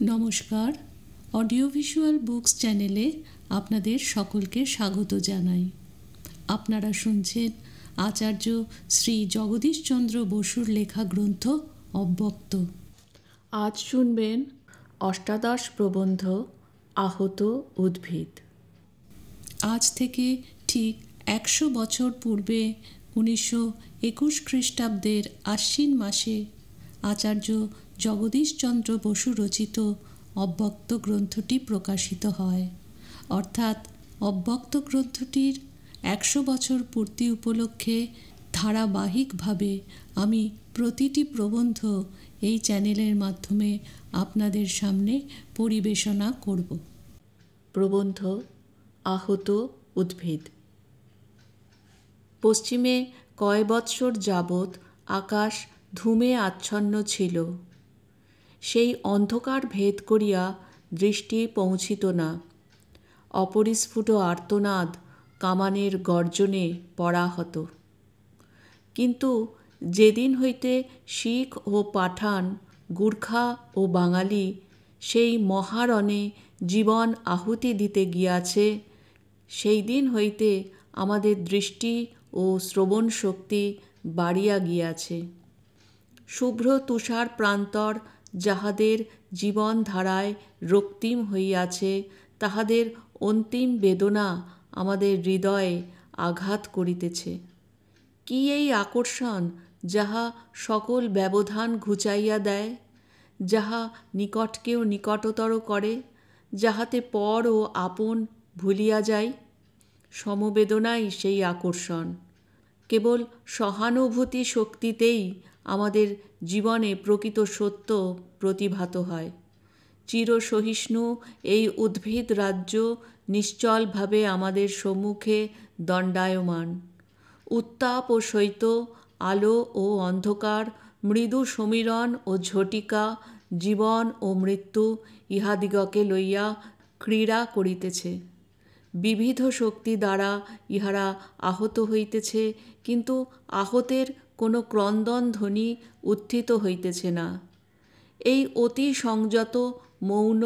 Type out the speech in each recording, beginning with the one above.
নমস্কার, audio visual books চ্যানেলে আপনাদের সকলকে স্বাগত জানাই। আপনারা শুনছেন আচার্য শ্রী জগদীশচন্দ্র বসুর লেখা গ্রন্থ অব্যক্ত। আজ শুনবেন অষ্টাদশ প্রবন্ধ আহত উদ্ভিদ। আজ থেকে ঠিক 100 বছর পূর্বে 1921 খ্রিস্টাব্দের আশ্বিন মাসে আচার্য জগদীশচন্দ্র বসু রচিত অব্যক্ত গ্রন্থটি প্রকাশিত হয়। অর্থাৎ অব্যক্ত গ্রন্থটির 100 বছর পূর্তি উপলক্ষে ধারাবাহিকভাবে আমি প্রতিটি প্রবন্ধ এই চ্যানেলের মাধ্যমে আপনাদের সামনে পরিবেশনা করব। প্রবন্ধ আহত উদ্ভিদ। পশ্চিমে কয় বৎসর যাবৎ আকাশ ধূমে আচ্ছন্ন ছিল। সেই অন্ধকার ভেদ করিয়া দৃষ্টি পৌঁছিত না। অপরিস্ফুট আর্তনাদ কামানের গর্জনে পড়া হতো। কিন্তু যেদিন হইতে শিখ ও পাঠান, গুর্খা ও বাঙালি সেই মহারণে জীবন আহুতি দিতে গিয়াছে, সেই দিন হইতে আমাদের দৃষ্টি ও শ্রবণ শক্তি বাড়িয়া গিয়াছে। শুভ্র তুষার প্রান্তর যাহাদের জীবনধারায় রক্তিম হইয়াছে, তাহাদের অন্তিম বেদনা আমাদের হৃদয়ে আঘাত করিতেছে। কি এই আকর্ষণ যাহা সকল ব্যবধান ঘুচাইয়া দেয়, যাহা নিকটকেও নিকটতর করে, যাহাতে পর ও আপন ভুলিয়া যায়? সমবেদনাই সেই আকর্ষণ। কেবল সহানুভূতি শক্তিতেই আমাদের জীবনে প্রকৃত সত্য প্রতিভাত হয়। চিরসহিষ্ণু এই উদ্ভিদ রাজ্য নিশ্চলভাবে আমাদের সম্মুখে দণ্ডায়মান। উত্তাপ ও শৈত্য, আলো ও অন্ধকার, মৃদু সমীরণ ও ঝটিকা, জীবন ও মৃত্যু ইহাদিগকে লইয়া ক্রীড়া করিতেছে। বিবিধ শক্তি দ্বারা ইহারা আহত হইতেছে, কিন্তু আহতের কোনো ক্রন্দন ধ্বনি উত্থিত হইতেছে না। এই অতি সংযত, মৌন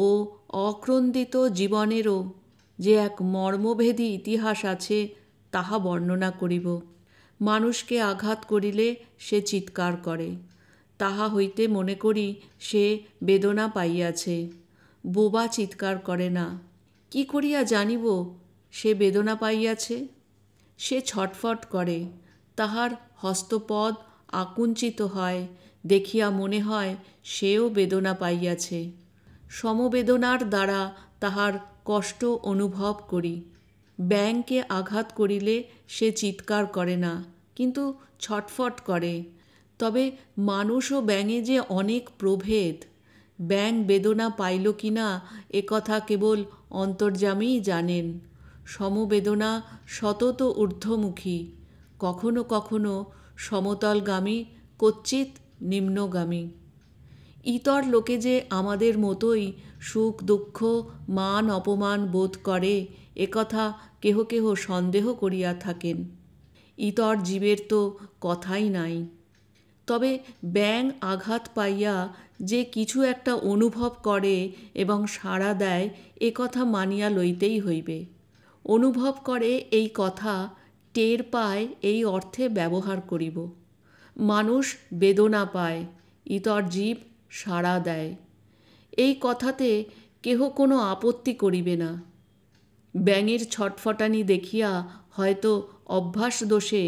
ও অক্রন্দিত জীবনেরও যে এক মর্মভেদী ইতিহাস আছে, তাহা বর্ণনা করিব। মানুষকে আঘাত করিলে সে চিৎকার করে, তাহা হইতে মনে করি সে বেদনা পাইয়াছে। বোবা চিৎকার করে না। কি করিয়া জানিব সে বেদনা পাইয়াছে? সে ছটফট করে, তাহার হস্তপদ আকুঞ্চিত হয়, দেখিয়া মনে হয় সেও বেদনা পাইয়াছে। সমবেদনার দ্বারা তাহার কষ্ট অনুভব করি। ব্যাঙকে আঘাত করিলে সে চিৎকার করে না, কিন্তু ছটফট করে। তবে মানুষ ও ব্যাঙে যে অনেক প্রভেদ। ব্যাঙ বেদনা পাইল কিনা একথা কেবল অন্তর্যামীই জানেন। সমবেদনা সতত ঊর্ধ্বমুখী, কখনো কখনো সমতলগামী, কচ্চিৎ নিম্নগামী। ইতর লোকে যে আমাদের মতোই সুখ দুঃখ, মান অপমান বোধ করে, একথা কেহ কেহ সন্দেহ করিয়া থাকেন। ইতর জীবের তো কথাই নাই। তবে ব্যাঙ আঘাত পাইয়া যে কিছু একটা অনুভব করে এবং সাড়া দেয়, একথা মানিয়া লইতেই হইবে। অনুভব করে এই কথা, টের পায় এই অর্থে ব্যবহার করিব। মানুষ বেদনা পায়, ইতর জীব সাড়া দেয়, এই কথাতে কেহ কোনো আপত্তি করিবে না। ব্যাঙের ছটফটানি দেখিয়া হয়তো অভ্যাস দোষে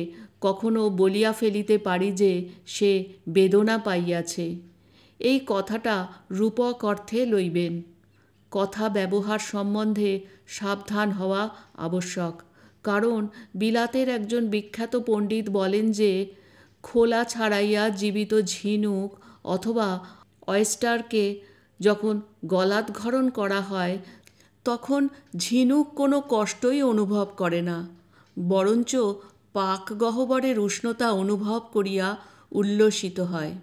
কখনো বলিয়া ফেলিতে পারি যে সে বেদনা পাইয়াছে। এই কথাটা রূপক অর্থে লইবেন। কথা ব্যবহার সম্বন্ধে সাবধান হওয়া আবশ্যক। কারণ বিলাতের একজন বিখ্যাত পণ্ডিত বলেন যে, খোলা ছাড়াইয়া জীবিত ঝিনুক অথবা অয়েস্টারকে যখন গলাধঃকরণ করা হয়, তখন ঝিনুক কোনো কষ্টই অনুভব করে না, বরঞ্চ পাক গহ্বরের উষ্ণতা অনুভব করিয়া উল্লসিত হয়।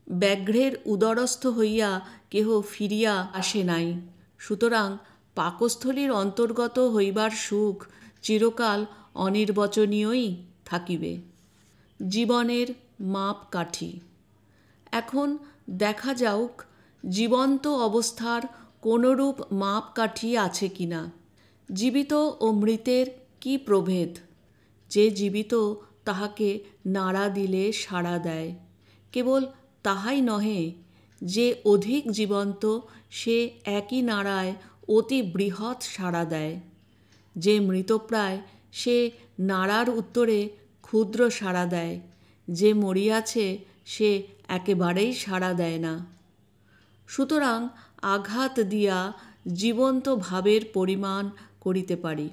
ব্যাঘ্রের উদরস্থ হইয়া কেহ ফিরিয়া আসে নাই। সুতরাং পাকস্থলীর অন্তর্গত হইবার সুখ চিরকাল অনির্বচনীয়ই থাকিবে। জীবনের মাপকাঠি। এখন দেখা যাউক জীবন্ত অবস্থার কোনরূপ মাপকাঠি আছে কিনা? জীবিত ও মৃতের কি প্রভেদ? যে জীবিত তাহাকে নাড়া দিলে সাড়া দেয়। কেবল তাহাই নহে, যে অধিক জীবন্ত সে একই নাড়ায় অতি বৃহৎ সাড়া দেয়। যে মৃতপ্রায় সে নাড়ার উত্তরে ক্ষুদ্র সাড়া দেয়। যে মরিয়াছে সে একেবারেই সাড়া দেয় না। সুতরাং আঘাত দিয়া জীবন্ত ভাবের পরিমাণ করিতে পারি।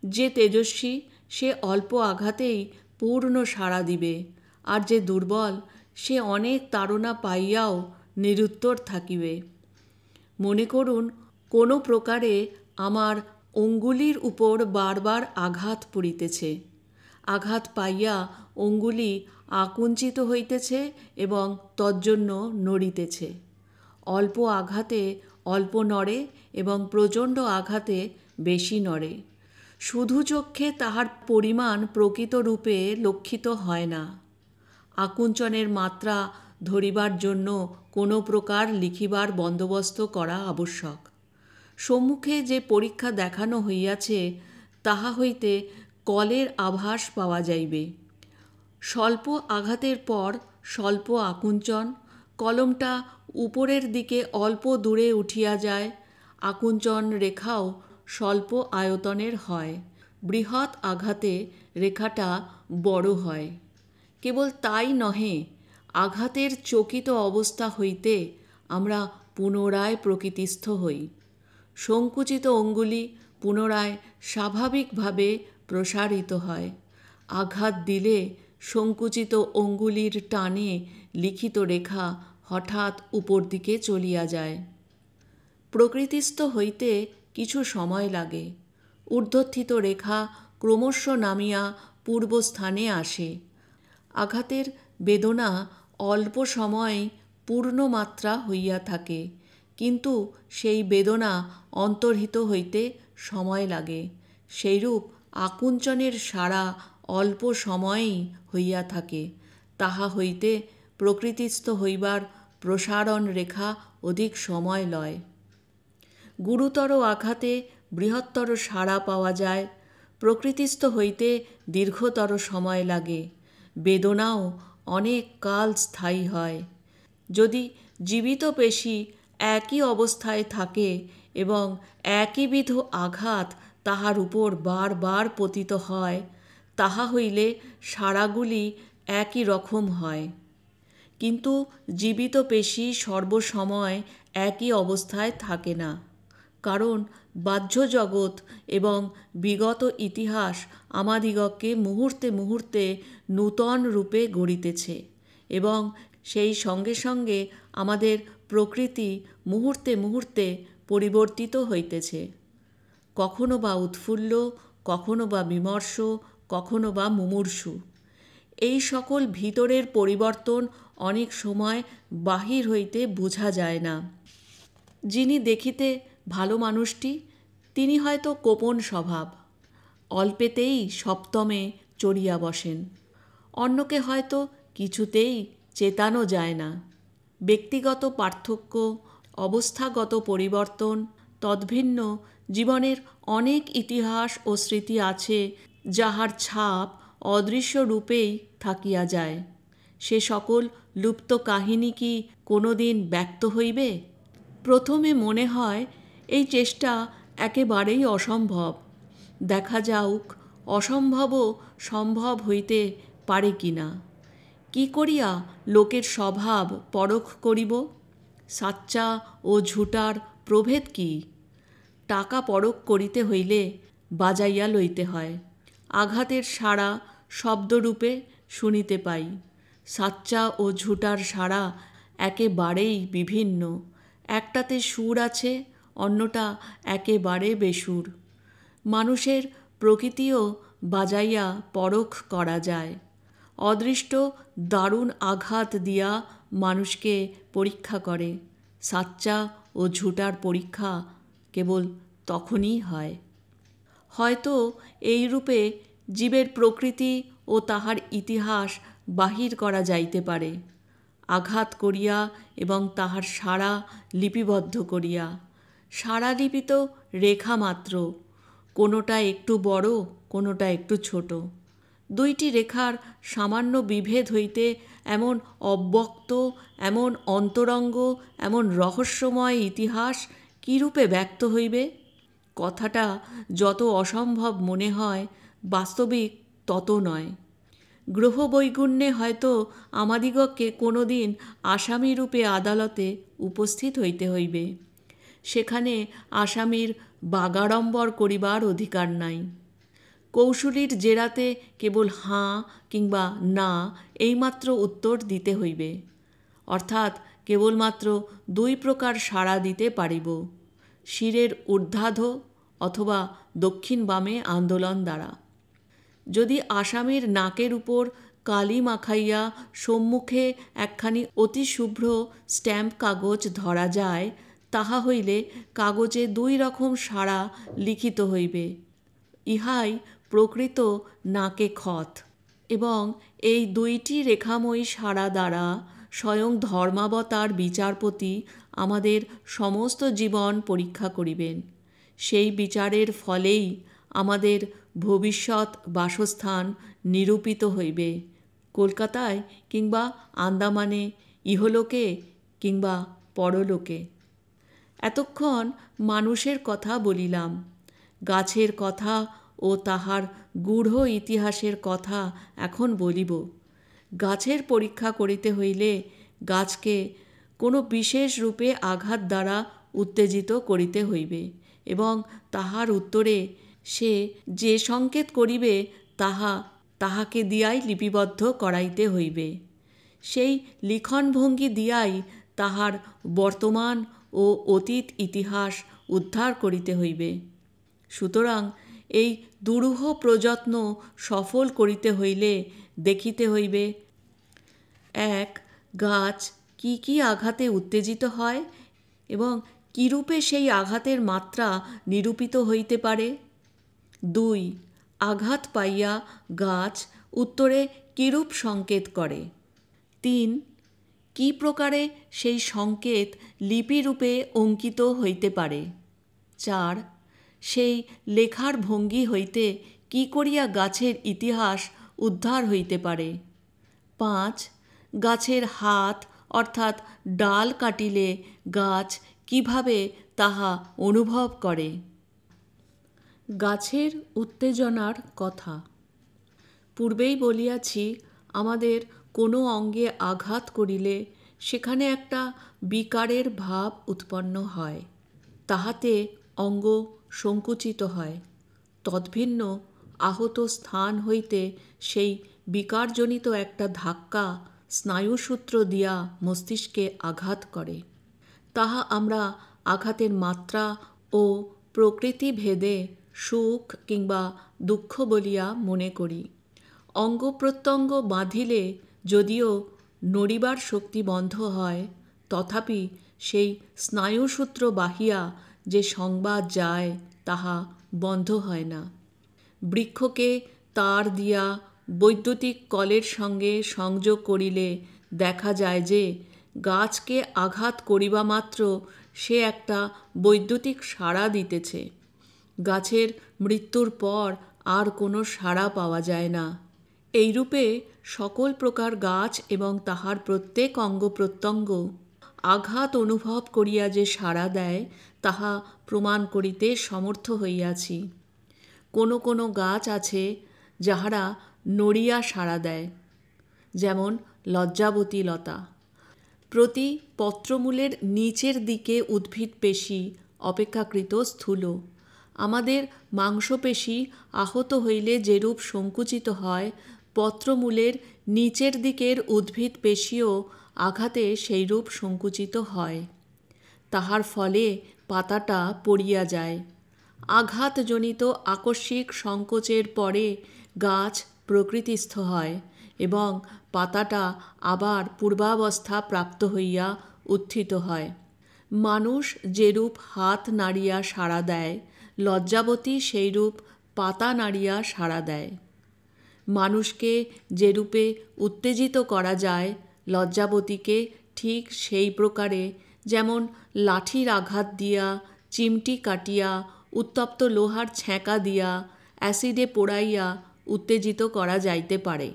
যে তেজস্বী সে অল্প আঘাতেই পূর্ণ সাড়া দিবে, আর যে দুর্বল সে অনেক তাড়না পাইয়াও নিরুত্তর থাকিবে। মনে করুন, কোনো প্রকারে আমার অঙ্গুলির উপর বারবার আঘাত পড়িতেছে। আঘাত পাইয়া অঙ্গুলি আকুঞ্চিত হইতেছে এবং তজ্জন্য নড়িতেছে। অল্প আঘাতে অল্প নড়ে এবং প্রচণ্ড আঘাতে বেশি নড়ে। শুধু চক্ষে তাহার পরিমাণ প্রকৃত রূপে লক্ষিত হয় না। আকুঞ্চনের মাত্রা ধরিবার জন্য কোনো প্রকার লিখিবার বন্দোবস্ত করা আবশ্যক। সম্মুখে যে পরীক্ষা দেখানো হইয়াছে তাহা হইতে কলের আভাস পাওয়া যাইবে। স্বল্প আঘাতের পর স্বল্প আকুঞ্চন, কলমটা উপরের দিকে অল্প দূরে উঠিয়া যায়। আকুঞ্চন রেখাও স্বল্প আয়তনের হয়। বৃহৎ আঘাতে রেখাটা বড় হয়। কেবল তাই নহে, আঘাতের চকিত অবস্থা হইতে আমরা পুনরায় প্রকৃতিস্থ হই। সংকুচিত অঙ্গুলি পুনরায় স্বাভাবিকভাবে প্রসারিত হয়। আঘাত দিলে সংকুচিত অঙ্গুলির টানে লিখিত রেখা হঠাৎ উপর দিকে চলিয়া যায়। প্রকৃতিস্থ হইতে কিছু সময় লাগে। ঊর্ধ্বস্থিত রেখা ক্রমশ নামিয়া পূর্বস্থানে আসে। আঘাতের বেদনা অল্প সময় পূর্ণমাত্রা হইয়া থাকে, কিন্তু সেই বেদনা অন্তর্হিত হইতে সময় লাগে। সেইরূপ আকুঞ্চনের সাড়া অল্প সময়েই হইয়া থাকে। তাহা হইতে প্রকৃতিস্থ হইবার প্রসারণ রেখা অধিক সময় লয়। গুরুতর আঘাতে বৃহত্তর সাড়া পাওয়া যায়। প্রকৃতিস্থ হইতে দীর্ঘতর সময় লাগে। বেদনাও অনেক কাল স্থায়ী হয়। যদি জীবিত পেশী একই অবস্থায় থাকে এবং একইবিধ আঘাত তাহার উপর বারবার পতিত হয়, তাহা হইলে সাড়াগুলি একই রকম হয়। কিন্তু জীবিত পেশী সর্বসময় একই অবস্থায় থাকে না, কারণ বাহ্য জগৎ এবং বিগত ইতিহাস আমাদিগকে মুহূর্তে মুহূর্তে নূতন রূপে গড়িতেছে এবং সেই সঙ্গে সঙ্গে আমাদের প্রকৃতি মুহূর্তে মুহূর্তে পরিবর্তিত হইতেছে। কখনো বা উৎফুল্ল, কখনো বা বিমর্ষ, কখনো বা মুমূর্ষু। এই সকল ভিতরের পরিবর্তন অনেক সময় বাহির হইতে বোঝা যায় না। যিনি দেখিতে ভালো মানুষটি, তিনি হয়তো কোপন স্বভাব, অল্পেতেই সপ্তমে চড়িয়া বসেন। অন্যকে হয়তো কিছুতেই চেতানো যায় না। ব্যক্তিগত পার্থক্য, অবস্থাগত পরিবর্তন, তদ্ভিন্ন জীবনের অনেক ইতিহাস ও স্মৃতি আছে, যাহার ছাপ অদৃশ্য রূপেই থাকিয়া যায়। সে সকল লুপ্ত কাহিনী কি কোনো দিন ব্যক্ত হইবে? প্রথমে মনে হয় এই চেষ্টা একেবারেই অসম্ভব। দেখা যাউক অসম্ভবও সম্ভব হইতে পারে কি না। কি করিয়া লোকের স্বভাব পরখ করিব? সাচ্চা ও ঝুটার প্রভেদ কি? টাকা পরখ করিতে হইলে বাজাইয়া লইতে হয়। আঘাতের সাড়া শব্দরূপে শুনিতে পাই। সাচ্চা ও ঝুটার সাড়া একেবারেই বিভিন্ন। একটাতে সুর আছে, অন্যটা একেবারে বেসুর। মানুষের প্রকৃতিও বাজাইয়া পরখ করা যায়। অদৃষ্ট দারুণ আঘাত দিয়া মানুষকে পরীক্ষা করে। সাচ্চা ও ঝুটার পরীক্ষা কেবল তখনই হয়। হয়তো এই রূপে জীবের প্রকৃতি ও তাহার ইতিহাস বাহির করা যাইতে পারে। আঘাত করিয়া এবং তাহার সাড়া লিপিবদ্ধ করিয়া। সাড়া লিপি তো রেখা মাত্র, কোনোটা একটু বড়, কোনোটা একটু ছোট। দুইটি রেখার সামান্য বিভেদ হইতে এমন অব্যক্ত, এমন অন্তরঙ্গ, এমন রহস্যময় ইতিহাস কীরূপে ব্যক্ত হইবে? কথাটা যত অসম্ভব মনে হয়, বাস্তবিক তত নয়। গ্রহবৈগুণ্যে হয়তো আমাদিগকে কোনো দিন আসামিরূপে আদালতে উপস্থিত হইতে হইবে। সেখানে আসামির বাগাড়ম্বর করিবার অধিকার নাই। কৌশলীর জেরাতে কেবল হাঁ কিংবা না এইমাত্র উত্তর দিতে হইবে, অর্থাৎ কেবলমাত্র দুই প্রকার সাড়া দিতে পারিব, শিরের ঊর্ধ্বাধ অথবা দক্ষিণ বামে আন্দোলন দ্বারা। যদি আসামির নাকের উপর কালি মাখাইয়া সম্মুখে একখানি অতি শুভ্র স্ট্যাম্প কাগজ ধরা যায়, তাহা হইলে কাগজে দুই রকম সাড়া লিখিত হইবে। ইহাই প্রকৃত নাকে খত। এবং এই দুইটি রেখাময়ী সাড়া দ্বারা স্বয়ং ধর্মাবতার বিচারপতি আমাদের সমস্ত জীবন পরীক্ষা করিবেন। সেই বিচারের ফলেই আমাদের ভবিষ্যৎ বাসস্থান নিরূপিত হইবে, কলকাতায় কিংবা আন্দামানে, ইহলোকে কিংবা পরলোকে। এতক্ষণ মানুষের কথা বলিলাম, গাছের কথা ও তাহার গূঢ় ইতিহাসের কথা এখন বলিব। গাছের পরীক্ষা করিতে হইলে গাছকে কোনো বিশেষ রূপে আঘাত দ্বারা উত্তেজিত করিতে হইবে এবং তাহার উত্তরে সে যে সংকেত করিবে তাহাকে দিয়াই লিপিবদ্ধ করাইতে হইবে। সেই লিখনভঙ্গি দিয়াই তাহার বর্তমান ও অতীত ইতিহাস উদ্ধার করিতে হইবে। সুতরাং এই দুরূহ প্রযত্ন সফল করিতে হইলে দেখিতে হইবে, ১. গাছ কি কি আঘাতে উত্তেজিত হয় এবং কিরূপে সেই আঘাতের মাত্রা নিরূপিত হইতে পারে। ২. আঘাত পাইয়া গাছ উত্তরে কিরূপ সংকেত করে। ৩. কি প্রকারে সেই সংকেত লিপিরূপে অঙ্কিত হইতে পারে। ৪. সেই লেখার ভঙ্গি হইতে কি করিয়া গাছের ইতিহাস উদ্ধার হইতে পারে। ৫. গাছের হাত অর্থাৎ ডাল কাটিলে গাছ কিভাবে তাহা অনুভব করে। গাছের উত্তেজনার কথা পূর্বেই বলিয়াছি, আমাদের কোনো অঙ্গে আঘাত করিলে সেখানে একটা বিকারের ভাব উৎপন্ন হয়, তাহাতে অঙ্গ সংকুচিত হয়। তদ্ভিন্ন আহত স্থান হইতে সেই বিকারজনিত একটা ধাক্কা স্নায়ুসূত্র দিয়া মস্তিষ্কে আঘাত করে। তাহা আমরা আঘাতের মাত্রা ও প্রকৃতি ভেদে সুখ কিংবা দুঃখ বলিয়া মনে করি। অঙ্গ প্রত্যঙ্গ বাঁধিলে যদিও নড়িবার শক্তি বন্ধ হয়, তথাপি সেই স্নায়ুসূত্র বাহিয়া যে সংবাদ যায় তাহা বন্ধ হয় না। বৃক্ষকে তার দিয়া বৈদ্যুতিক কলের সঙ্গে সংযোগ করিলে দেখা যায় যে গাছকে আঘাত করিবা মাত্র সে একটা বৈদ্যুতিক সাড়া দিতেছে। গাছের মৃত্যুর পর আর কোনো সাড়া পাওয়া যায় না। এইরূপে সকল প্রকার গাছ এবং তাহার প্রত্যেক অঙ্গ প্রত্যঙ্গ আঘাত অনুভব করিয়া যে সাড়া দেয় তাহা প্রমাণ করিতে সমর্থ হইয়াছি। কোনো কোনো গাছ আছে যাহারা নড়িয়া সাড়া দেয়, যেমন লজ্জাবতী লতা। প্রতি পত্রমূলের নিচের দিকে উদ্ভিদ পেশী অপেক্ষাকৃত স্থূল। আমাদের মাংসপেশী আহত হইলে যেরূপ সংকুচিত হয়, পত্রমূলের নিচের দিকের উদ্ভিদ পেশীও আঘাতে সেইরূপ সংকুচিত হয়। তাহার ফলে পাতাটা পড়িয়া যায়। আঘাতজনিত আকস্মিক সংকোচের পরে গাছ প্রকৃতিস্থ হয় এবং পাতাটা আবার পূর্বাবস্থা প্রাপ্ত হইয়া উত্থিত হয়। মানুষ যেরূপ হাত নাড়িয়া সাড়া দেয়, লজ্জাবতী সেইরূপ পাতা নাড়িয়া সাড়া দেয়। মানুষকে যেরূপে উত্তেজিত করা যায়, লজ্জাবতীকে ঠিক সেই প্রকারে যেমন লাঠির আঘাত দিয়া, চিমটি কাটিয়া, উত্তপ্ত লোহার ছ্যাঁকা দিয়া, অ্যাসিডে পোড়াইয়া উত্তেজিত করা যাইতে পারে।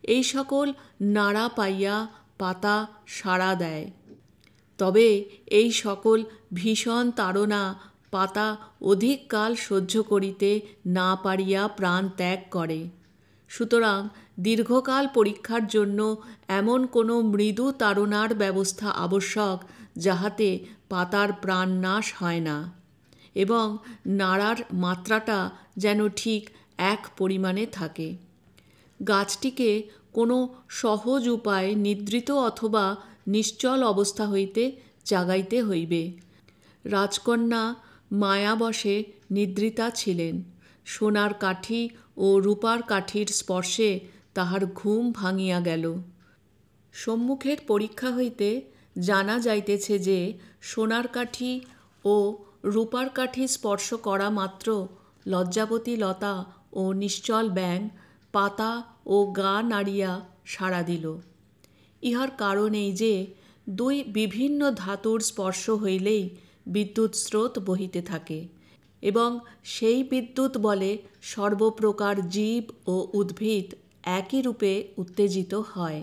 এই সকল নাড়া পাইয়া পাতা সাড়া দেয়। তবে এই সকল ভীষণ তাড়না পাতা অধিক কাল সহ্য করিতে না পারিয়া প্রাণ ত্যাগ করে। সুতরাং দীর্ঘকাল পরীক্ষার জন্য এমন কোনো মৃদু তাড়নার ব্যবস্থা আবশ্যক, যাহাতে পাতার প্রাণ নাশ হয় না এবং নাড়ার মাত্রাটা যেন ঠিক এক পরিমাণে থাকে। গাছটিকে কোনো সহজ উপায়ে নিদ্রিত অথবা নিশ্চল অবস্থা হইতে জাগাইতে হইবে। রাজকন্যা মায়াবশে নিদ্রিতা ছিলেন। সোনার কাঠি ও রূপার কাঠির স্পর্শে তাহার ঘুম ভাঙিয়া গেল। সম্মুখের পরীক্ষা হইতে জানা যাইতেছে যে সোনার কাঠি ও রূপার কাঠি স্পর্শ করা মাত্র লজ্জাবতী লতা ও নিশ্চল ব্যাঙ পাতা ও গা নাড়িয়া সাড়া দিল। ইহার কারণ এই যে দুই বিভিন্ন ধাতুর স্পর্শ হইলেই বিদ্যুৎ স্রোত বহিতে থাকে এবং সেই বিদ্যুৎ বলে সর্বপ্রকার জীব ও উদ্ভিদ একই রূপে উত্তেজিত হয়।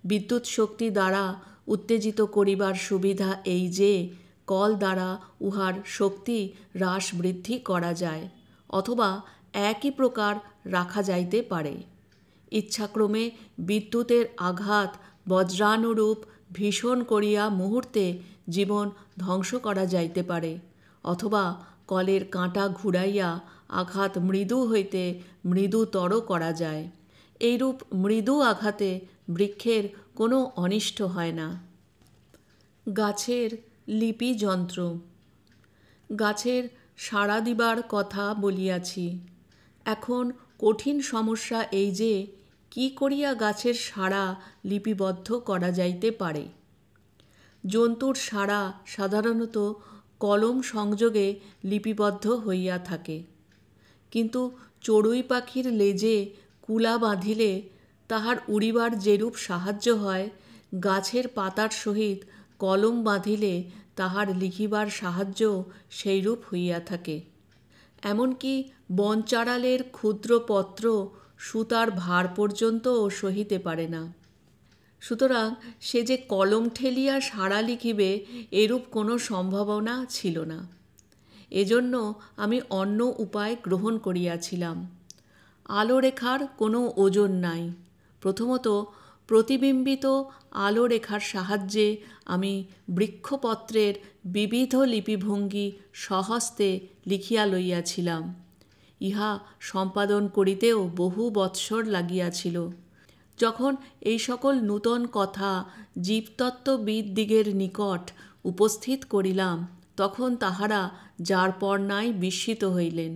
বিদ্যুৎ শক্তি দ্বারা উত্তেজিত করিবার সুবিধা এই যে কল দ্বারা উহার শক্তি হ্রাস বৃদ্ধি করা যায় অথবা একই প্রকার রাখা যাইতে পারে। ইচ্ছাক্রমে বিদ্যুতের আঘাত বজ্রানুরূপ ভীষণ করিয়া মুহূর্তে জীবন ধ্বংস করা যাইতে পারে অথবা কলের কাঁটা ঘুরাইয়া আঘাত মৃদু হইতে মৃদুতর করা যায়। এইরূপ মৃদু আঘাতে বৃক্ষের কোনো অনিষ্ট হয় না। গাছের লিপি যন্ত্র। গাছের সাড়া দিবার কথা বলিয়াছি। এখন কঠিন সমস্যা এই যে কি করিয়া গাছের সাড়া লিপিবদ্ধ করা যাইতে পারে। জন্তুর সাড়া সাধারণত কলম সংযোগে লিপিবদ্ধ হইয়া থাকে, কিন্তু চড়ুই পাখির লেজে কুলা বাঁধিলে তাহার উড়িবার যেরূপ সাহায্য হয়, গাছের পাতার সহিত কলম বাঁধিলে তাহার লিখিবার সাহায্য সেইরূপ হইয়া থাকে। এমনকি বনচাঁড়ালের ক্ষুদ্র পত্র সুতার ভার পর্যন্তও সহিতে পারে না। সুতরাং সে যে কলম ঠেলিয়া সাড়া লিখিবে এরূপ কোনো সম্ভাবনা ছিল না। এজন্য আমি অন্য উপায় গ্রহণ করিয়াছিলাম। আলোরেখার কোনো ওজন নাই। প্রথমত প্রতিবিম্বিত আলোরেখার সাহায্যে আমি বৃক্ষপত্রের বিবিধ লিপিভঙ্গি স্বহস্তে লিখিয়া লইয়াছিলাম। ইহা সম্পাদন করিতেও বহু বৎসর লাগিয়াছিল। যখন এই সকল নূতন কথা জীবতত্ত্ববিদদিগের নিকট উপস্থিত করিলাম, তখন তাহারা যার পর নাই বিস্মিত হইলেন।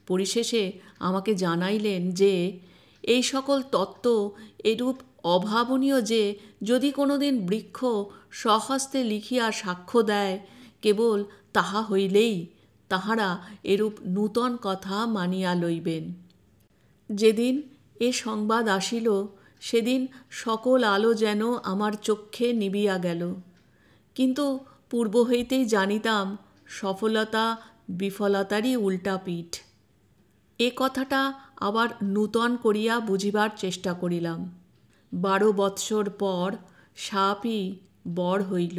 পরিশেষে আমাকে জানাইলেন যে এই সকল তত্ত্ব এরূপ অভাবনীয় যে যদি কোনোদিন বৃক্ষ স্বহস্তে লিখিয়া সাক্ষ্য দেয়, কেবল তাহা হইলেই তাহারা এরূপ নূতন কথা মানিয়া লইবেন। যেদিন এ সংবাদ আসিল, সেদিন সকল আলো যেন আমার চক্ষে নিবিয়া গেল। কিন্তু পূর্ব হইতেই জানিতাম সফলতা বিফলতারই উল্টা পিঠ। এ কথাটা আবার নূতন করিয়া বুঝিবার চেষ্টা করিলাম। 12 বৎসর পর সাপই বর হইল।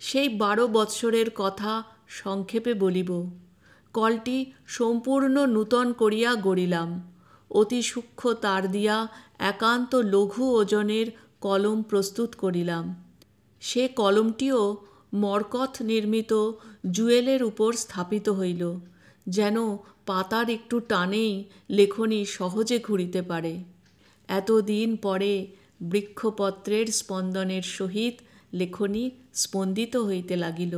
সেই 12 বৎসরের কথা সংক্ষেপে বলিব। কলটি সম্পূর্ণ নূতন করিয়া গড়িলাম। অতি সূক্ষ্ম তার দিয়া একান্ত লঘু ওজনের কলম প্রস্তুত করিলাম। সে কলমটিও মরকত নির্মিত জুয়েলের উপর স্থাপিত হইল, যেন পাতার একটু টানেই লেখনী সহজে ঘুরিতে পারে। এতদিন পরে বৃক্ষপত্রের স্পন্দনের সহিত লেখনী স্পন্দিত হইতে লাগিল।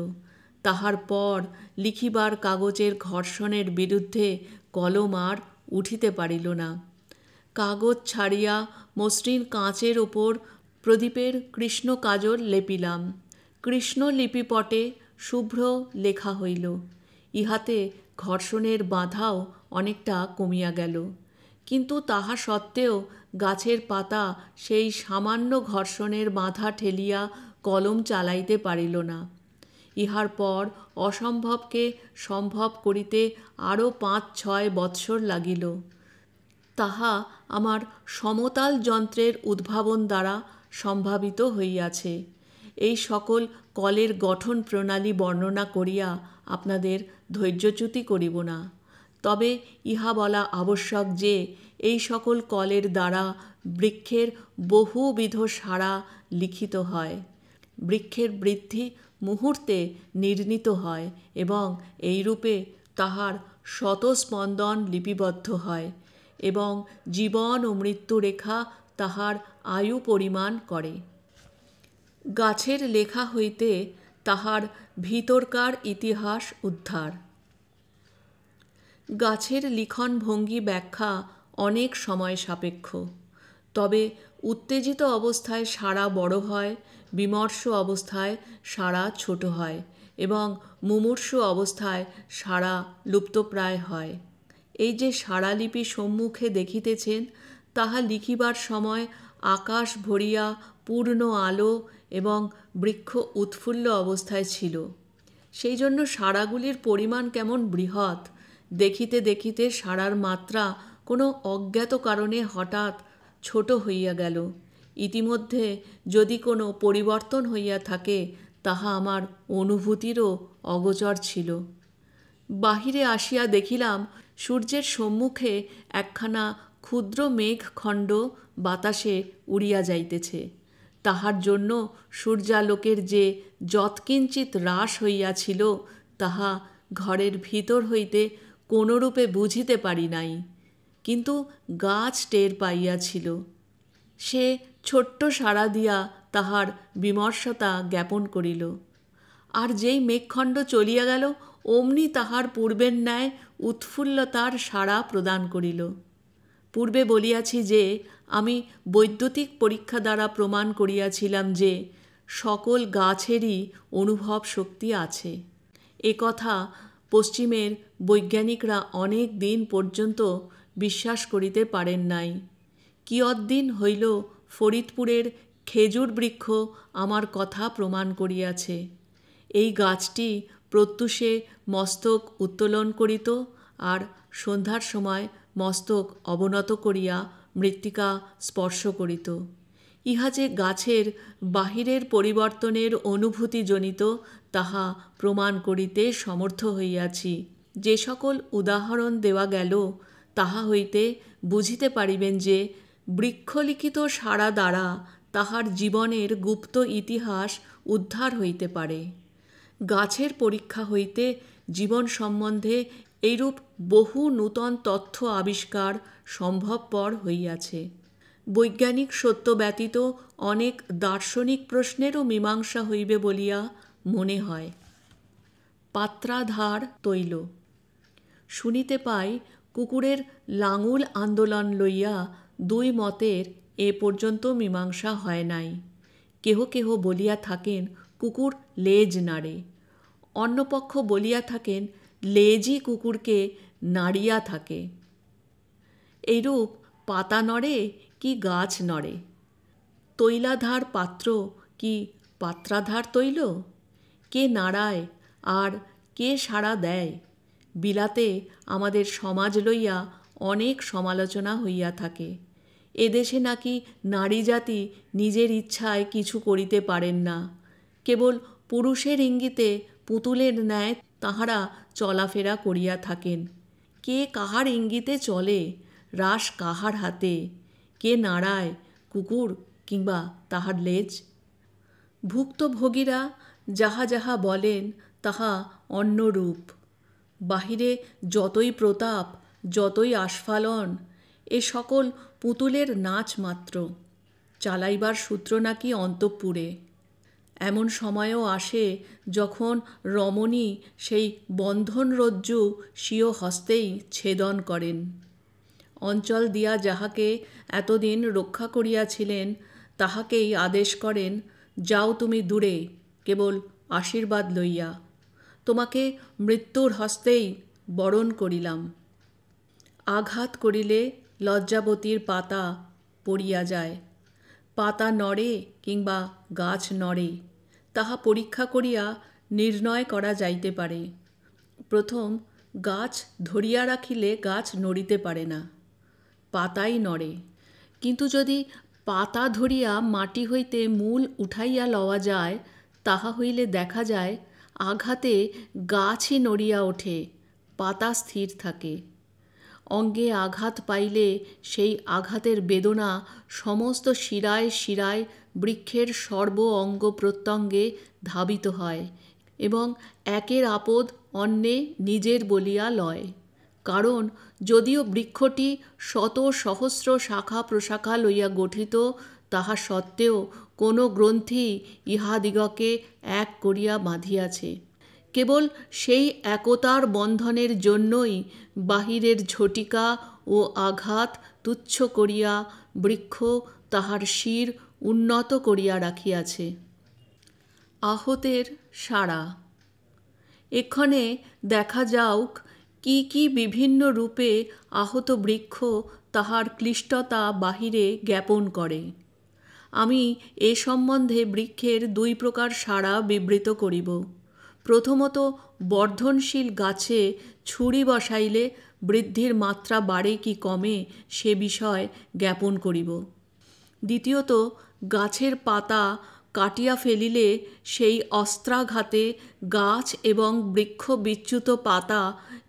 তাহার পর লিখিবার কাগজের ঘর্ষণের বিরুদ্ধে কলম আর উঠিতে পারিল না। কাগজ ছাড়িয়া মসৃণ কাঁচের ওপর প্রদীপের কৃষ্ণ কাজল লেপিলাম। কৃষ্ণ লিপিপটে শুভ্র লেখা হইল। ইহাতে ঘর্ষণের বাধাও অনেকটা কমিয়া গেল, কিন্তু তাহা সত্ত্বেও গাছের পাতা সেই সামান্য ঘর্ষণের বাধা ঠেলিয়া কলম চালাইতে পারিল না। ইহার পর অসম্ভবকে সম্ভব করিতে আরও ৫-৬ বৎসর লাগিল। তাহা আমার সমতাল যন্ত্রের উদ্ভাবন দ্বারা সম্ভাবিত হইয়াছে। এই সকল কলের গঠন প্রণালী বর্ণনা করিয়া আপনাদের ধৈর্যচ্যুতি করিব না। তবে ইহা বলা আবশ্যক যে এই সকল কলের দ্বারা বৃক্ষের বহুবিধ সাড়া লিখিত হয়, বৃক্ষের বৃদ্ধি মুহূর্তে নির্ণীত হয় এবং এইরূপে তাহার শতস্পন্দন লিপিবদ্ধ হয় এবং জীবন ও মৃত্যুরেখা তাহার আয়ু পরিমাণ করে। গাছের লেখা হইতে তাহার ভিতরকার ইতিহাস উদ্ধার। গাছের লিখন ভঙ্গি ব্যাখ্যা অনেক সময় সাপেক্ষ। তবে উত্তেজিত অবস্থায় সাড়া বড় হয়, বিমর্ষ অবস্থায় সাড়া ছোট হয় এবং মুমূর্ষু অবস্থায় সাড়া লুপ্তপ্রায় হয়। এই যে সাড়ালিপি সম্মুখে দেখিতেছেন, তাহা লিখিবার সময় আকাশ ভরিয়া পূর্ণ আলো এবং বৃক্ষ উৎফুল্ল অবস্থায় ছিল। সেই জন্য সাড়াগুলির পরিমাণ কেমন বৃহৎ। দেখিতে দেখিতে সাড়ার মাত্রা কোনো অজ্ঞাত কারণে হঠাৎ ছোট হইয়া গেল। ইতিমধ্যে যদি কোনো পরিবর্তন হইয়া থাকে, তাহা আমার অনুভূতিরও অগোচর ছিল। বাহিরে আসিয়া দেখিলাম সূর্যের সম্মুখে একখানা ক্ষুদ্র মেঘখণ্ড বাতাসে উড়িয়া যাইতেছে। তাহার জন্য সূর্যালোকের যে যৎকিঞ্চিৎ হ্রাস হইয়াছিল, তাহা ঘরের ভিতর হইতে কোনরূপে বুঝিতে পারি নাই, কিন্তু গাছ টের পাইয়াছিল। সে ছোট্ট সাড়া দিয়া তাহার বিমর্ষতা জ্ঞাপন করিল। আর যেই মেঘখণ্ড চলিয়া গেল, অমনি তাহার পূর্বের ন্যায় উৎফুল্লতার সাড়া প্রদান করিল। পূর্বে বলিয়াছি যে আমি বৈদ্যুতিক পরীক্ষা দ্বারা প্রমাণ করিয়াছিলাম যে সকল গাছেরই অনুভব শক্তি আছে। এ কথা পশ্চিমের বৈজ্ঞানিকরা অনেক দিন পর্যন্ত বিশ্বাস করিতে পারেন নাই। কিয়দ্দিন হইল ফরিদপুরের খেজুর বৃক্ষ আমার কথা প্রমাণ করিয়াছে। এই গাছটি প্রত্যুষে মস্তক উত্তোলন করিত আর সন্ধ্যার সময় মস্তক অবনত করিয়া মৃত্তিকা স্পর্শ করিত। ইহা যে গাছের বাহিরের পরিবর্তনের অনুভূতিজনিত, তাহা প্রমাণ করিতে সমর্থ হইয়াছি। যে সকল উদাহরণ দেওয়া গেল, তাহা হইতে বুঝিতে পারিবেন যে বৃক্ষলিখিত সাড়া দ্বারা তাহার জীবনের গুপ্ত ইতিহাস উদ্ধার হইতে পারে। গাছের পরীক্ষা হইতে জীবন সম্বন্ধে এইরূপ বহু নূতন তথ্য আবিষ্কার সম্ভবপর হইয়াছে। বৈজ্ঞানিক সত্য ব্যতীত অনেক দার্শনিক প্রশ্নেরও মীমাংসা হইবে বলিয়া মনে হয়। পাত্রাধার তৈল। শুনিতে পাই কুকুরের লাঙুল আন্দোলন লইয়া দুই মতের এ পর্যন্ত মীমাংসা হয় নাই। কেহ কেহ বলিয়া থাকেন কুকুর লেজ নাড়ে, অন্য পক্ষ বলিয়া থাকেন লেজই কুকুরকে নাড়িয়া থাকে। এইরূপ পাতা নড়ে কি গাছ নড়ে? তৈলাধার পাত্র কি পাত্রাধার তৈল? কে নাড়ায় আর কে সাড়া দেয়? বিলাতে আমাদের সমাজ লইয়া অনেক সমালোচনা হইয়া থাকে। এদেশে নাকি নারী জাতি নিজের ইচ্ছায় কিছু করিতে পারেন না, কেবল পুরুষের ইঙ্গিতে পুতুলের ন্যায় তাহারা চলাফেরা করিয়া থাকেন। কে কাহার ইঙ্গিতে চলে, রাস কাহার হাতে? কে নাড়ায়, কুকুর কিংবা তাহার লেজ? ভুক্তভোগীরা যাহা যাহা বলেন তাহা অন্যরূপ। বাহিরে যতই প্রতাপ, যতই আস্ফালন, এ সকল পুতুলের নাচ মাত্র। চালাইবার সূত্র নাকি অন্তঃপুরে। এমন সময়ও আসে যখন রমণী সেই বন্ধনরজ্জু স্বীয় হস্তেই ছেদন করেন। অঞ্চল দিয়া যাহাকে এতদিন রক্ষা করিয়াছিলেন, তাহাকেই আদেশ করেন, যাও তুমি দূরে, কেবল আশীর্বাদ লইয়া। তোমাকে মৃত্যুর হস্তেই বরণ করিলাম। আঘাত করিলে লজ্জাবতীর পাতা পড়িয়া যায়। পাতা নড়ে কিংবা গাছ নড়ে, তাহা পরীক্ষা করিয়া নির্ণয় করা যাইতে পারে। প্রথম, গাছ ধরিয়া রাখিলে গাছ নড়িতে পারে না, পাতাই নড়ে। কিন্তু যদি পাতা ধরিয়া মাটি হইতে মূল উঠাইয়া লওয়া যায়, তাহা হইলে দেখা যায় আঘাতে গাছই নড়িয়া ওঠে, পাতা স্থির থাকে। অঙ্গে আঘাত পাইলে সেই আঘাতের বেদনা সমস্ত শিরায় শিরায় বৃক্ষের সর্ব অঙ্গ প্রত্যঙ্গে ধাবিত হয় এবং একের আপদ অন্যে নিজের বলিয়া লয়। কারণ যদিও বৃক্ষটি শত সহস্র শাখা প্রশাখা লইয়া গঠিত, তাহা সত্ত্বেও কোনো গ্রন্থি ইহাদিগকে এক করিয়া বাঁধিয়াছে। কেবল সেই একতার বন্ধনের জন্যই বাহিরের ঝটিকা ও আঘাত তুচ্ছ করিয়া বৃক্ষ তাহার শির উন্নত করিয়া রাখিয়াছে। আহতের সাড়া। এক্ষণে দেখা যাউক কি কি বিভিন্ন রূপে আহত বৃক্ষ তাহার ক্লিষ্টতা বাহিরে জ্ঞাপন করে। আমি এ সম্বন্ধে বৃক্ষের দুই প্রকার সাড়া বিবৃত করিব। প্রথমত, বর্ধনশীল গাছে ছুরি বসাইলে বৃদ্ধির মাত্রা বাড়ে কি কমে সে বিষয় জ্ঞাপন করিব। দ্বিতীয়ত, গাছের পাতা কাটিয়া ফেলিলে সেই অস্ত্রাঘাতে গাছ এবং বৃক্ষ বিচ্যুত পাতা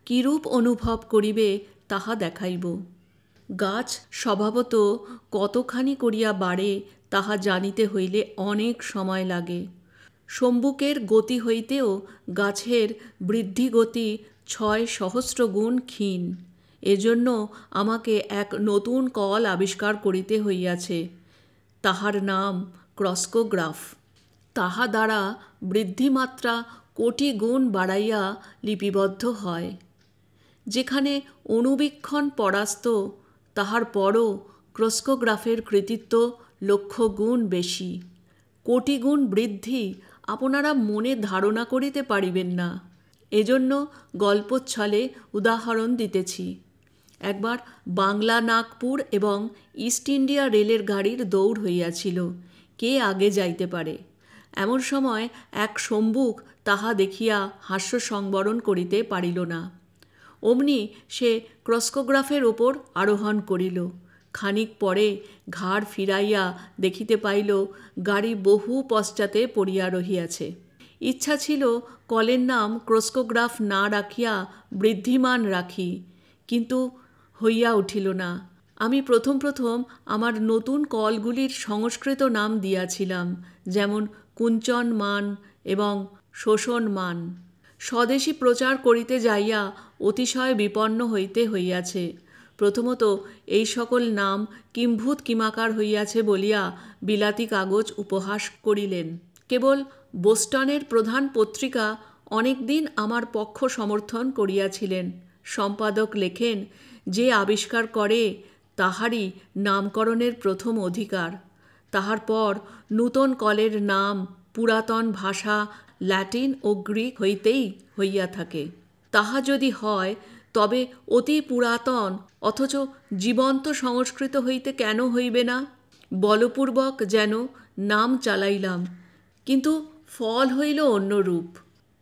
কিরূপ অনুভব করিবে তাহা দেখাইব। গাছ স্বভাবত কতখানি করিয়া বাড়ে তাহা জানিতে হইলে অনেক সময় লাগে। শম্ভুকের গতি হইতেও গাছের বৃদ্ধিগতি 6 সহস্র গুণ ক্ষীণ। এজন্য আমাকে এক নতুন কল আবিষ্কার করিতে হইয়াছে, তাহার নাম ক্রস্কোগ্রাফ। তাহা দ্বারা বৃদ্ধিমাত্রা কোটি গুণ বাড়াইয়া লিপিবদ্ধ হয়। যেখানে অণুবীক্ষণ পরাস্ত, তাহার পরও ক্রস্কোগ্রাফের কৃতিত্ব লক্ষ গুণ বেশি। কোটি গুণ বৃদ্ধি আপনারা মনে ধারণা করিতে পারিবেন না। এজন্য গল্পচ্ছলে উদাহরণ দিতেছি। একবার বাংলা নাগপুর এবং ইস্ট ইন্ডিয়া রেলের গাড়ির দৌড় হইয়াছিল, কে আগে যাইতে পারে। এমন সময় এক শম্ভুক তাহা দেখিয়া হাস্য সংবরণ করিতে পারিল না। অমনি সে ক্রস্কোগ্রাফের ওপর আরোহণ করিল। খানিক পরে ঘাড় ফিরাইয়া দেখিতে পাইল গাড়ি বহু পশ্চাতে পড়িয়া রহিয়াছে। ইচ্ছা ছিল কলের নাম ক্রস্কোগ্রাফ না রাখিয়া বৃদ্ধিমান রাখি, কিন্তু হইয়া উঠিল না। আমি প্রথম আমার নতুন কলগুলির সংস্কৃত নাম দিয়াছিলাম, যেমন কুঞ্চনমান এবং শোষণমান। স্বদেশী প্রচার করিতে যাইয়া অতিশয় বিপন্ন হইতে হইয়াছে। প্রথমত এই সকল নাম কিম্ভূত কিমাকার হইয়াছে বলিয়া বিলাতি কাগজ উপহাস করিলেন। কেবল বোস্টনের প্রধান পত্রিকা অনেক দিন আমার পক্ষ সমর্থন করিয়াছিলেন। সম্পাদক লেখেন, যে আবিষ্কার করে তাহারই নামকরণের প্রথম অধিকার। তাহার পর নূতন কলের নাম পুরাতন ভাষা ল্যাটিন ও গ্রিক হইতেই হইয়া থাকে। তাহা যদি হয় তবে অতি পুরাতন অথচ জীবন্ত সংস্কৃত হইতে কেন হইবে না? বলপূর্বক যেন নাম চালাইলাম, কিন্তু ফল হইল অন্যরূপ।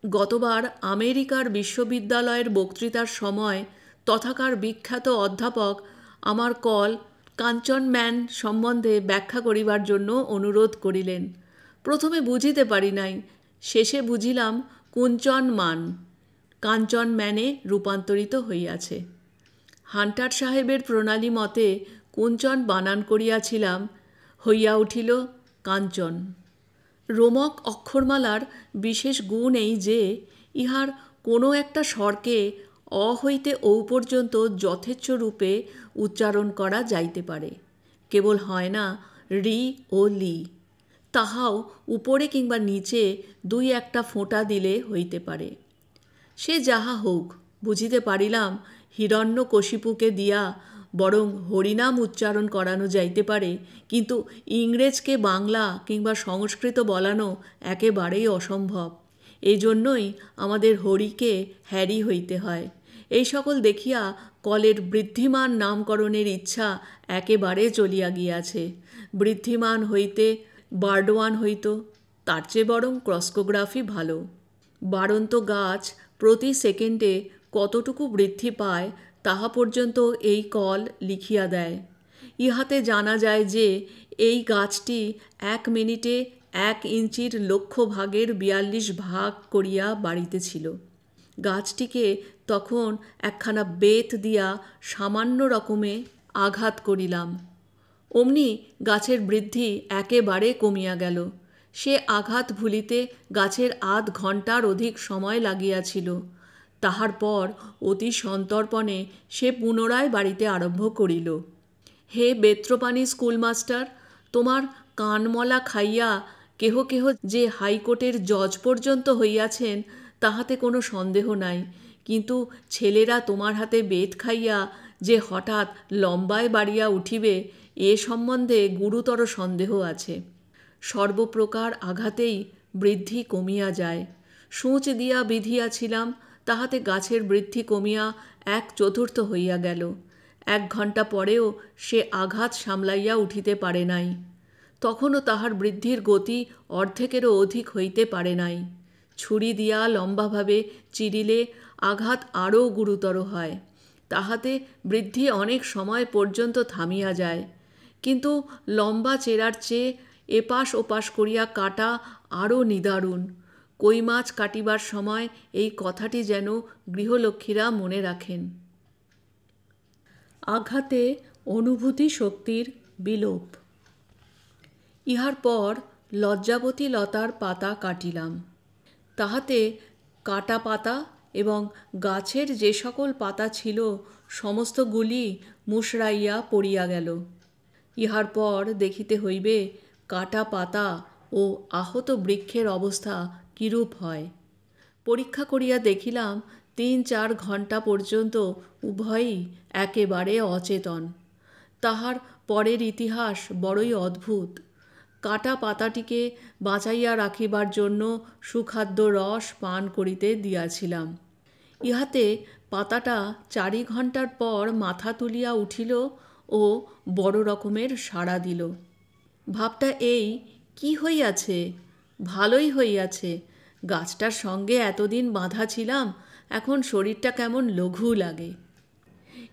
গতবার আমেরিকার বিশ্ববিদ্যালয়ের বক্তৃতার সময় তথাকার বিখ্যাত অধ্যাপক আমার কল কাঞ্চনম্যান সম্বন্ধে ব্যাখ্যা করিবার জন্য অনুরোধ করিলেন। প্রথমে বুঝিতে পারি নাই, শেষে বুঝিলাম কুঞ্চনমান কাঞ্চনম্যানে রূপান্তরিত হইয়াছে। হান্টার সাহেবের প্রণালী মতে কুঞ্চন বানান করিয়াছিলাম, হইয়া উঠিল কাঞ্চন। রোমক অক্ষরমালার বিশেষ গুণ এই যে ইহার কোনো একটা স্বরকে অ হইতে ঔ পর্যন্ত যথেচ্ছ রূপে উচ্চারণ করা যাইতে পারে। কেবল হয় না রি ও লি, তাহাও উপরে কিংবা নিচে 2-1 ফোঁটা দিলে হইতে পারে। সে যাহা হোক, বুঝিতে পারিলাম হিরণ্যকশিপুকে দিয়া বরং হরিনাম উচ্চারণ করানো যাইতে পারে, কিন্তু ইংরেজকে বাংলা কিংবা সংস্কৃত বলানো একেবারেই অসম্ভব। এই জন্যই আমাদের হরিকে হ্যারি হইতে হয় এই সকল দেখিয়া কলের বৃদ্ধিমান নামকরণের ইচ্ছা একেবারে চলিয়া গিয়াছে। বৃদ্ধিমান হইতে বার্ডওয়ান হইত, তার চেয়ে বরং ক্রস্কোগ্রাফি ভালো। বাড়ন্ত গাছ প্রতি সেকেন্ডে কতটুকু বৃদ্ধি পায় তাহা পর্যন্ত এই কল লিখিয়া দেয়। ইহাতে জানা যায় যে এই গাছটি 1 মিনিটে 1 ইঞ্চির লক্ষ ভাগের 42 ভাগ করিয়া বাড়িতেছিল। গাছটিকে তখন একখানা বেত দিয়া সামান্য রকমে আঘাত করিলাম, অমনি গাছের বৃদ্ধি একেবারে কমিয়া গেল। সে আঘাত ভুলিতে গাছের আধ ঘণ্টার অধিক সময় লাগিয়াছিল। তাহার পর অতি সন্তর্পণে সে পুনরায় বাড়িতে আরম্ভ করিল। হে বেত্রপানি স্কুলমাস্টার, তোমার কানমলা খাইয়া কেহ কেহ যে হাইকোর্টের জজ পর্যন্ত হইয়াছেন তাহাতে কোনো সন্দেহ নাই, কিন্তু ছেলেরা তোমার হাতে বেত খাইয়া যে হঠাৎ লম্বায় বাড়িয়া উঠিবে এ সম্বন্ধে গুরুতর সন্দেহ আছে। সর্বপ্রকার আঘাতেই বৃদ্ধি কমিয়া যায়। সূচ দিয়া বিধিয়াছিলাম, তাহাতে গাছের বৃদ্ধি কমিয়া 1/4 হইয়া গেল। 1 ঘণ্টা পরেও সে আঘাত সামলাইয়া উঠিতে পারে নাই। তখনও তাহার বৃদ্ধির গতি অর্ধেকেরও অধিক হইতে পারে নাই। ছুরি দিয়া লম্বাভাবে চিরিলে আঘাত আরও গুরুতর হয়, তাহাতে বৃদ্ধি অনেক সময় পর্যন্ত থামিয়া যায়। কিন্তু লম্বা চেরার চেয়ে এপাশ ওপাশ করিয়া কাটা আরও নিদারুণ। কই মাছ কাটিবার সময় এই কথাটি যেন গৃহলক্ষ্মীরা মনে রাখেন। আঘাতে অনুভূতি শক্তির বিলোপ। ইহার পর লজ্জাবতী লতার পাতা কাটিলাম। তাহাতে কাটা পাতা এবং গাছের যে সকল পাতা ছিল সমস্তগুলি মুশড়াইয়া পড়িয়া গেল। ইহার পর দেখিতে হইবে কাটা পাতা ও আহত বৃক্ষের অবস্থা কিরূপ হয়। পরীক্ষা করিয়া দেখিলাম 3-4 ঘণ্টা পর্যন্ত উভয়ই একেবারে অচেতন। তাহার পরের ইতিহাস বড়ই অদ্ভুত। কাটা পাতাটিকে বাঁচাইয়া রাখিবার জন্য সুখাদ্য রস পান করিতে দিয়াছিলাম। ইহাতে পাতাটা 4 ঘণ্টার পর মাথা তুলিয়া উঠিল ও বড় রকমের সাড়া দিল। ভাবটা এই, কি হইয়াছে? ভালোই হইয়াছে। গাছটার সঙ্গে এতদিন বাঁধা ছিলাম, এখন শরীরটা কেমন লঘু লাগে।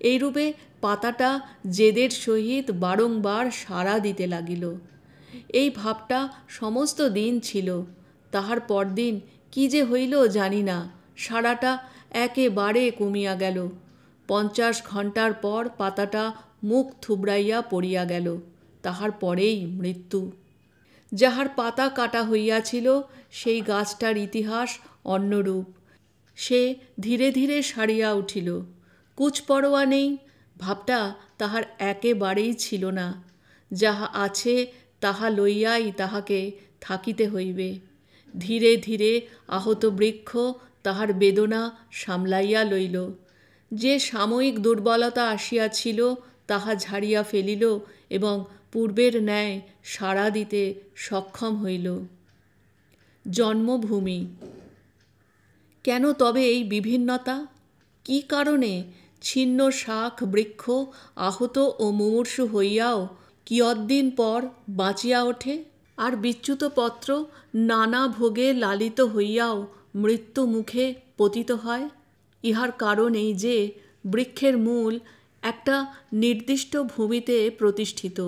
এইরূপে পাতাটা জেদের সহিত বারংবার সাড়া দিতে লাগিল। এই ভাবটা সমস্ত দিন ছিল। তাহার পরদিন কি যে হইল জানি না, সাড়াটা একেবারে কমিয়া গেল। 50 ঘণ্টার পর পাতাটা মুখ থুবড়াইয়া পড়িয়া গেল। তাহার পরেই মৃত্যু। যাহার পাতা কাটা হইয়াছিল সেই গাছটার ইতিহাস অন্যরূপ। সে ধীরে ধীরে সারিয়া উঠিল। কুচপরোয়া নেই, ভাবটা তাহার একেবারেই ছিল না। যাহা আছে তাহা লইয়াই তাহাকে থাকিতে হইবে। ধীরে ধীরে আহত বৃক্ষ তাহার বেদনা সামলাইয়া লইল। যে সাময়িক দুর্বলতা আসিয়াছিল তাহা ঝাড়িয়া ফেলিল এবং পূর্বের ন্যায় সাড়া দিতে সক্ষম হইল। জন্মভূমি। কেন তবে এই বিভিন্নতা? কি কারণে ছিন্ন শাখ বৃক্ষ আহত ও মুমূর্ষু হইয়াও কিয়দ্দিন পর বাঁচিয়া ওঠে, আর বিচ্যুত পত্র নানা ভোগে লালিত হইয়াও মৃত্যু মুখে পতিত হয়? ইহার কারণ এই যে বৃক্ষের মূল একটা নির্দিষ্ট ভূমিতে প্রতিষ্ঠিত,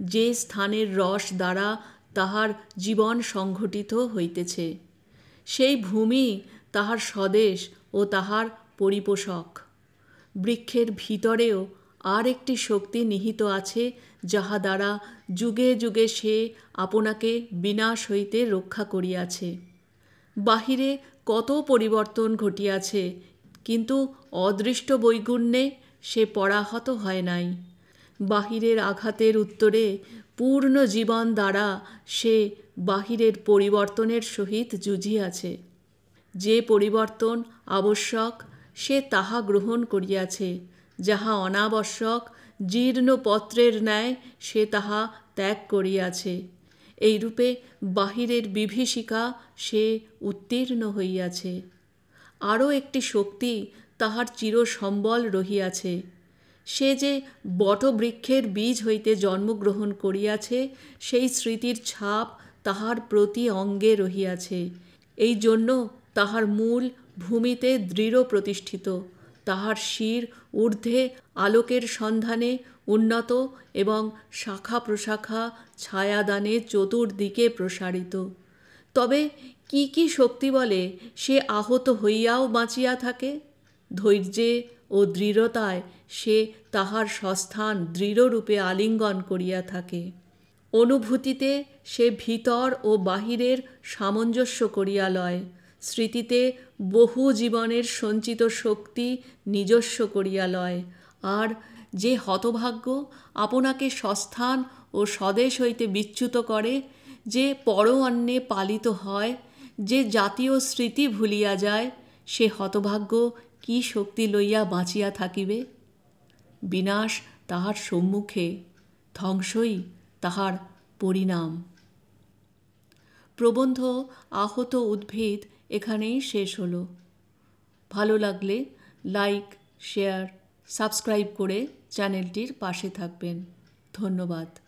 যে স্থানের রস দ্বারা তাহার জীবন সংঘটিত হইতেছে। সেই ভূমি তাহার স্বদেশ ও তাহার পরিপোষক। বৃক্ষের ভিতরেও আর একটি শক্তি নিহিত আছে, যাহা দ্বারা যুগে যুগে সে আপনাকে বিনাশ হইতে রক্ষা করিয়াছে। বাহিরে কত পরিবর্তন ঘটিয়াছে, কিন্তু অদৃষ্ট বৈগুণ্যে সে পরাহত হয় নাই। বাহিরের আঘাতের উত্তরে পূর্ণ জীবন দ্বারা সে বাহিরের পরিবর্তনের সহিত যুঝিয়াছে। যে পরিবর্তন আবশ্যক সে তাহা গ্রহণ করিয়াছে, যাহা অনাবশ্যক জীর্ণ পত্রের ন্যায় সে তাহা ত্যাগ করিয়াছে। এইরূপে বাহিরের বিভীষিকা সে উত্তীর্ণ হইয়াছে। আরও একটি শক্তি তাহার চিরসম্বল রহিয়াছে। সে যে বটবৃক্ষের বীজ হইতে জন্মগ্রহণ করিয়াছে, সেই স্মৃতির ছাপ তাহার প্রতি অঙ্গে রহিয়াছে। এই জন্য তাহার মূল ভূমিতে দৃঢ় প্রতিষ্ঠিত, তাহার শির ঊর্ধ্বে আলোকের সন্ধানে উন্নত এবং শাখা প্রশাখা ছায়াদানে চতুর্দিকে প্রসারিত। তবে কি কি শক্তি বলে সে আহত হইয়াও বাঁচিয়া থাকে? ধৈর্যে ও দৃঢ়তায় সে তাহার স্বস্থান দৃঢ়রূপে আলিঙ্গন করিয়া থাকে। অনুভূতিতে সে ভিতর ও বাহিরের সামঞ্জস্য করিয়া লয়। স্মৃতিতে বহু জীবনের সঞ্চিত শক্তি নিজস্ব করিয়া লয়। আর যে হতভাগ্য আপনাকে স্বস্থান ও স্বদেশ হইতে বিচ্যুত করে, যে পর অন্নে পালিত হয়, যে জাতীয় স্মৃতি ভুলিয়া যায়, সে হতভাগ্য কি শক্তি লইয়া বাঁচিয়া থাকিবে? বিনাশ তাহার সম্মুখে, ধ্বংসই তাহার পরিণাম। প্রবন্ধ আহত উদ্ভিদ এখানেই শেষ হলো। ভালো লাগলে লাইক, শেয়ার, সাবস্ক্রাইব করে চ্যানেলটির পাশে থাকবেন। ধন্যবাদ।